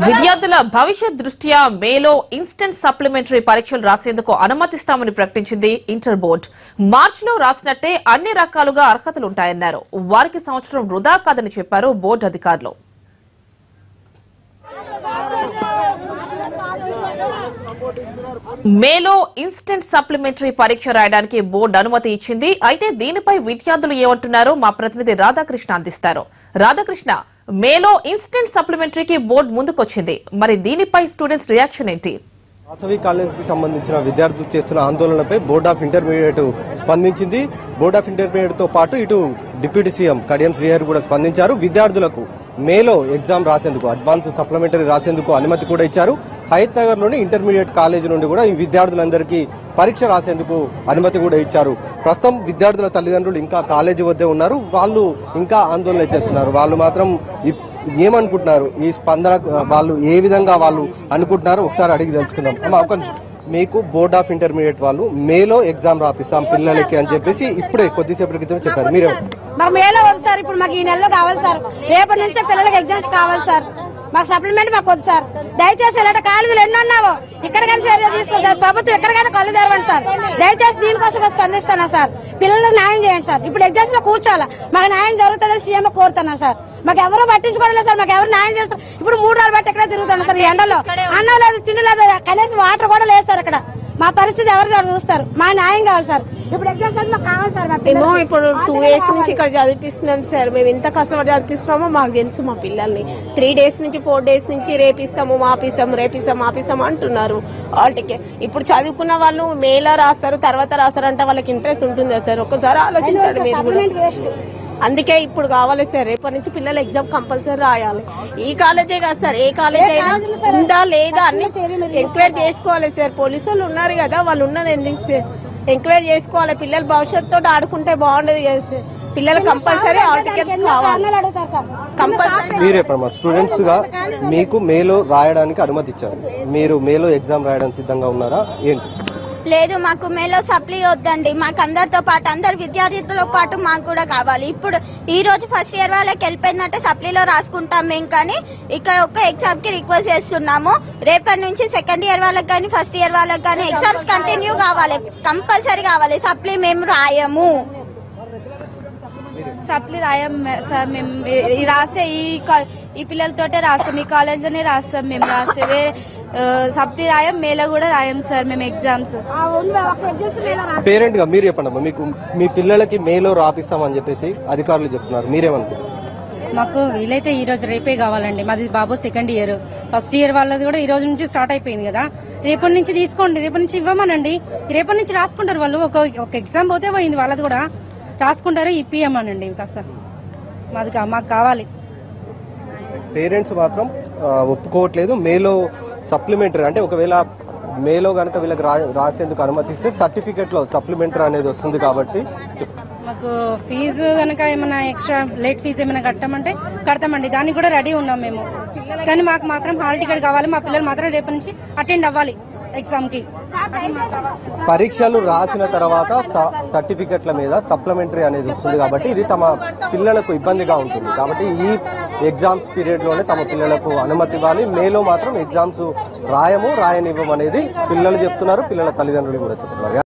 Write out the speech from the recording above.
విద్యార్థుల భవిష్యత్ దృష్ట్యా మేలో ఇన్స్టెంట్ సప్లిమెంటరీ పరీక్షలు రాసేందుకు అనుమతిస్తామని ప్రకటించింది ఇంటర్ బోర్డు. మార్చిలో రాసినట్టే అన్ని రకాలుగా అర్హతలుంటాయన్నారు. వారికి సంవత్సరం వృధా కాదని చెప్పారు బోర్డు అధికారులు. మేలో ఇన్స్టెంట్ సప్లిమెంటరీ పరీక్ష రాయడానికి బోర్డు అనుమతి ఇచ్చింది. అయితే దీనిపై విద్యార్థులు ఏమంటున్నారో మా ప్రతినిధి రాధాకృష్ణ అందిస్తారు. రాధాకృష్ణ, మేలో ఇన్స్టెంట్ సప్లిమెంటరీకి బోర్డు ముందుకొచ్చింది, మరి దీనిపై స్టూడెంట్స్ రియాక్షన్ ఏంటి? వాసవి కాలేజ్ కి సంబంధించిన విద్యార్థులు చేస్తున్న ఆందోళనపై బోర్డ్ ఆఫ్ ఇంటర్మీడియట్ స్పందించింది. బోర్డ్ ఆఫ్ ఇంటర్మీడియట్ తో పాటు ఇటు డిప్యూటీ సీఎం కడియం శ్రీహరి కూడా స్పందించారు. విద్యార్థులకు మేలో ఎగ్జామ్ రాసేందుకు, అడ్వాన్స్ సప్లిమెంటరీ రాసేందుకు అనుమతి కూడా ఇచ్చారు. హయత్ నగర్ లోని ఇంటర్మీడియట్ కాలేజ్ నుండి కూడా ఈ విద్యార్థులందరికీ పరీక్ష రాసేందుకు అనుమతి కూడా ఇచ్చారు. ప్రస్తుతం విద్యార్థుల తల్లిదండ్రులు ఇంకా కాలేజీ వద్దే ఉన్నారు. వాళ్ళు ఇంకా ఆందోళన చేస్తున్నారు. వాళ్ళు మాత్రం ఏమనుకుంటున్నారు, ఈ స్పందన వాళ్ళు ఏ విధంగా వాళ్ళు అనుకుంటున్నారు ఒకసారి అడిగి తెలుసుకుందాం. అమ్మా, ఒక మీకు బోర్డ్ ఆఫ్ ఇంటర్మీడియట్ వాళ్ళు మేలో ఎగ్జామ్ రాపిస్తాం పిల్లలకి అని చెప్పేసి ఇప్పుడే కొద్దిసేపటి క్రితం చెప్పారు. మీరే మాకు మేలో వద్దు సార్, ఇప్పుడు మాకు ఈ నెలలో కావాలి సార్, రేపటి నుంచే పిల్లలకి ఎగ్జామ్స్ కావాలి సార్, మాకు సప్లిమెంట్ మాకు వద్దు సార్. దయచేసి ఇలాంటి కాలేజీలు ఎన్నో ఉన్నావో ఇక్కడికైనా చర్య తీసుకోండి సార్. ప్రభుత్వం ఎక్కడికైనా కళ్ళు తెరవండి సార్. దయచేసి దీనికోసం స్పందిస్తానా సార్. పిల్లలకు న్యాయం చేయండి సార్. ఇప్పుడు ఎగ్జామ్స్ లో కూర్చోాలా, మాకు న్యాయం జరుగుతుందని సీఎం కోరుతున్నా సార్. మాకు ఎవరు పట్టించుకోవడం లేదు సార్. మాకు ఎవరు న్యాయం చేస్తారు. ఇప్పుడు 3 రోజులు బట్టి ఎక్కడే తిరుగుతున్నా సార్. ఈ ఎండలో అన్నం లేదు, తిండి లేదు, కనీసం వాటర్ కూడా లేదు సార్. ఇక్కడ మా పరిస్థితి ఎవరు చూస్తారు. మా న్యాయం కావాలి సార్. ఇప్పుడు ఎగ్జామ్స్ మాకు కావాలి సార్. మేము ఇప్పుడు 2 days నుంచి ఇక్కడ చదివిస్తున్నాం సార్. మేము ఎంత కష్టపడి చదివిస్తున్నామో మాకు తెలుసు. మా పిల్లల్ని 3 days నుంచి 4 days నుంచి రేపిస్తాము, మాపిస్తాం అంటున్నారు. వాళ్ళకి ఇప్పుడు చదువుకున్న వాళ్ళు మేలా రాస్తారు, తర్వాత రాస్తారంటే వాళ్ళకి ఇంట్రెస్ట్ ఉంటుందా సార్? ఒక్కసారి ఆలోచించండి మీరు కూడా. అందుకే ఇప్పుడు కావాలి సార్, రేపటి నుంచి పిల్లలు ఎగ్జామ్ కంపల్సరీ రాయాలి. ఈ కాలేజే కాదు సార్, ఏ కాలేజ్ అయినా ఉందా లేదా అన్ని ఎంక్వైరీ చేసుకోవాలి సార్. పోలీసు వాళ్ళు ఉన్నారు కదా, వాళ్ళు ఉన్నది ఎందుకు సార్? ఎంక్వైరీ చేసుకోవాలి. పిల్లలు భవిష్యత్తుతో ఆడుకుంటే బాగుండదు కదా సార్. పిల్లలు కంపల్సరీ హాల్ టికెట్స్ కావాలి. మీరే స్టూడెంట్స్ గా మీకు మేలో రాయడానికి అనుమతి ఇచ్చారు. మీరు మేలో ఎగ్జామ్ రాయడానికి సిద్ధంగా ఉన్నారా ఏంటి? లేదు, మాకు మేలో సప్లీ వద్దండి. మాకు అందరితో పాటు అందరు విద్యార్థులతో పాటు మాకు కూడా కావాలి. ఇప్పుడు ఈ రోజు ఫస్ట్ ఇయర్ వాళ్ళకి వెళ్ళిపోయిందంటే సప్లీలో రాసుకుంటాం మేము, కానీ ఇక్కడ ఒక ఎగ్జామ్ కి రిక్వెస్ట్ చేస్తున్నాము. రేపటి నుంచి సెకండ్ ఇయర్ వాళ్ళకి కానీ ఫస్ట్ ఇయర్ వాళ్ళకి కానీ ఎగ్జామ్స్ కంటిన్యూ కావాలి, కంపల్సరీ కావాలి. సప్లీ మేము రాయము. Supply రాయం sir. మేము రాసే ఈ పిల్లలతోటే రాస్తాం, ఈ కాలేజ్ లోనే రాస్తాం. మేము రాసే సప్లీ రాయం, మేలో కూడా రాయం సార్. మేము ఎగ్జామ్స్ పేరెంట్ గా మీరు చెప్పండి, మీకు మీ పిల్లలకి మేలో రాపిస్తామని చెప్పేసి అధికారులు చెప్తున్నారు, మీరేమనుకుంటారు? మాకు వీలైతే ఈ రోజు రేపే కావాలండి. మాది బాబు సెకండ్ ఇయర్, ఫస్ట్ ఇయర్ వాళ్ళది కూడా ఈ రోజు నుంచి స్టార్ట్ అయిపోయింది కదా. రేపటి నుంచి తీసుకోండి, రేపటి నుంచి ఇవ్వమనండి. రేపటి నుంచి రాసుకుంటారు వాళ్ళు. ఒక ఎగ్జామ్ పోతే పోయింది, వాళ్ళది కూడా రాసుకుంటారు. ఇప్పియమనండి కాస్త, మాకు కావాలి. పేరెంట్స్ మాత్రం ఒప్పుకోవట్లేదు. మేలో సప్లిమెంటరీ అంటే ఒకవేళ మేలో కనుక వీళ్ళకి రాసేందుకు అనుమతిస్తే సర్టిఫికెట్ లో సప్లిమెంటరీ అనేది వస్తుంది. కాబట్టి మాకు ఫీజు కనుక ఏమైనా ఎక్స్ట్రా లేట్ ఫీజు ఏమైనా కట్టమంటే కడతామండి, దానికి కూడా రెడీ ఉన్నాం మేము. కానీ మాకు మాత్రం హాల్ టికెట్ కావాలి. మా పిల్లలు మాత్రం రేపటి నుంచి అటెండ్ అవ్వాలి ఎగ్జామ్ కి. పరీక్షలు రాసిన తర్వాత సర్టిఫికెట్ల మీద సప్లిమెంటరీ అనేది వస్తుంది. కాబట్టి ఇది తమ పిల్లలకు ఇబ్బందిగా ఉంటుంది. కాబట్టి ఈ ఎగ్జామ్స్ పీరియడ్ లోనే తమ పిల్లలకు అనుమతి ఇవ్వాలి. మేలో మాత్రం ఎగ్జామ్స్ రాయనివ్వం అనేది పిల్లలు చెప్తున్నారు, పిల్లల తల్లిదండ్రులు కూడా చెప్తున్నారు.